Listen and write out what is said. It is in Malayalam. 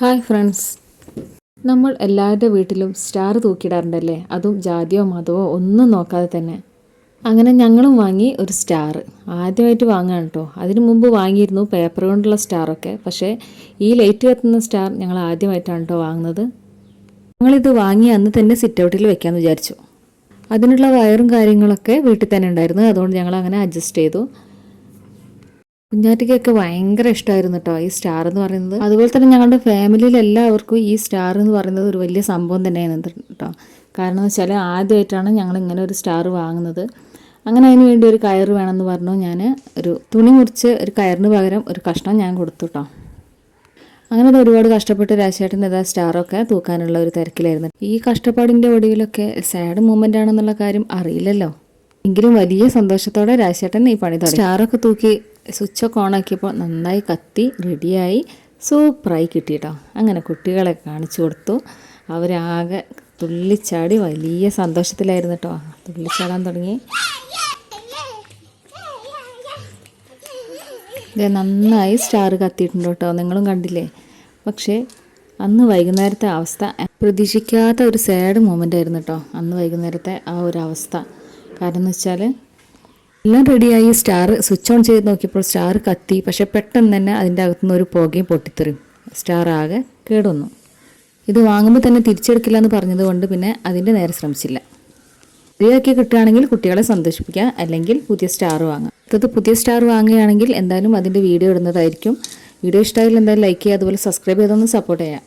ഹായ് ഫ്രണ്ട്സ്, നമ്മൾ എല്ലാവരുടെ വീട്ടിലും സ്റ്റാർ തൂക്കിയിടാറുണ്ടല്ലേ? അതും ജാതിയോ മതമോ ഒന്നും നോക്കാതെ തന്നെ. അങ്ങനെ ഞങ്ങളും വാങ്ങി ഒരു സ്റ്റാർ. ആദ്യമായിട്ട് വാങ്ങുകയാണ് കേട്ടോ. അതിനു മുമ്പ് വാങ്ങിയിരുന്നു പേപ്പർ കൊണ്ടുള്ള സ്റ്റാറൊക്കെ. പക്ഷേ ഈ ലൈറ്റ് കത്തുന്ന സ്റ്റാർ ഞങ്ങൾ ആദ്യമായിട്ടാണ് കേട്ടോ വാങ്ങുന്നത്. ഞങ്ങളിത് വാങ്ങി അന്ന് തന്നെ സിറ്റ് ഔട്ടിൽ വെക്കാമെന്ന് വിചാരിച്ചു. അതിനുള്ള വയറും കാര്യങ്ങളൊക്കെ വീട്ടിൽ തന്നെ ഉണ്ടായിരുന്നു. അതുകൊണ്ട് ഞങ്ങൾ അങ്ങനെ അഡ്ജസ്റ്റ് ചെയ്തു. കുഞ്ഞാറ്റയ്ക്കൊക്കെ ഭയങ്കര ഇഷ്ടമായിരുന്നു കേട്ടോ ഈ സ്റ്റാർ എന്ന് പറയുന്നത്. അതുപോലെ തന്നെ ഞങ്ങളുടെ ഫാമിലിയിൽ എല്ലാവർക്കും ഈ സ്റ്റാർ എന്ന് പറയുന്നത് ഒരു വലിയ സംഭവം തന്നെയാണ് കേട്ടോ. കാരണം എന്ന് വെച്ചാൽ ആദ്യമായിട്ടാണ് ഞങ്ങൾ ഇങ്ങനെ ഒരു സ്റ്റാർ വാങ്ങുന്നത്. അങ്ങനെ അതിന് വേണ്ടി ഒരു കയർ വേണമെന്ന് പറഞ്ഞു. ഞാൻ ഒരു തുണി മുറിച്ച് ഒരു കയറിന് പകരം ഒരു കഷ്ണം ഞാൻ കൊടുത്തു കേട്ടോ. അങ്ങനെ അത് ഒരുപാട് കഷ്ടപ്പെട്ട് രാജേട്ടൻ ഇതാ സ്റ്റാറൊക്കെ തൂക്കാനുള്ള ഒരു തിരക്കിലായിരുന്നു. ഈ കഷ്ടപ്പാടിൻ്റെ ഒടുവിലൊക്കെ സാഡ് മൂമെൻ്റ് ആണെന്നുള്ള കാര്യം അറിയില്ലല്ലോ. എങ്കിലും വലിയ സന്തോഷത്തോടെ രാജേട്ടൻ ഈ പണി തുടങ്ങി. സ്റ്റാറൊക്കെ തൂക്കി സ്വിച്ചൊക്കെ ഓണാക്കിയപ്പോൾ നന്നായി കത്തി റെഡിയായി സൂപ്പറായി കിട്ടിയിട്ടോ. അങ്ങനെ കുട്ടികളെ കാണിച്ചു കൊടുത്തു. അവരാകെ തുള്ളിച്ചാടി വലിയ സന്തോഷത്തിലായിരുന്നു കേട്ടോ. തുള്ളിച്ചാടാൻ തുടങ്ങി. നന്നായി സ്റ്റാർ കത്തിയിട്ടുണ്ട് കേട്ടോ, നിങ്ങളും കണ്ടില്ലേ. പക്ഷേ അന്ന് വൈകുന്നേരത്തെ അവസ്ഥ പ്രതീക്ഷിക്കാത്ത ഒരു സാഡ് മൊമെൻ്റ് ആയിരുന്നു കേട്ടോ. അന്ന് വൈകുന്നേരത്തെ ആ ഒരു അവസ്ഥ. കാരണം എന്ന് വെച്ചാൽ എല്ലാം റെഡിയായി സ്റ്റാർ സ്വിച്ച് ഓൺ ചെയ്ത് നോക്കിയപ്പോൾ സ്റ്റാർ കത്തി. പക്ഷെ പെട്ടെന്ന് തന്നെ അതിൻ്റെ അകത്തുനിന്ന് ഒരു പുകയും പൊട്ടിത്തെറിയും. സ്റ്റാർ ആകെ കേടുവന്നു. ഇത് വാങ്ങുമ്പോൾ തന്നെ തിരിച്ചെടുക്കില്ല എന്ന് പറഞ്ഞതുകൊണ്ട് പിന്നെ അതിൻ്റെ നേരെ ശ്രമിച്ചില്ല. ശരിയാക്കി കിട്ടുകയാണെങ്കിൽ കുട്ടികളെ സന്തോഷിപ്പിക്കുക, അല്ലെങ്കിൽ പുതിയ സ്റ്റാർ വാങ്ങാം. ഇത് പുതിയ സ്റ്റാർ വാങ്ങുകയാണെങ്കിൽ എന്തായാലും അതിൻ്റെ വീഡിയോ ഇടുന്നതായിരിക്കും. വീഡിയോ ഇഷ്ടമായാലും എന്തായാലും ലൈക്ക് ചെയ്യുക, അതുപോലെ സബ്സ്ക്രൈബ് ചെയ്തൊന്ന് സപ്പോർട്ട് ചെയ്യാം.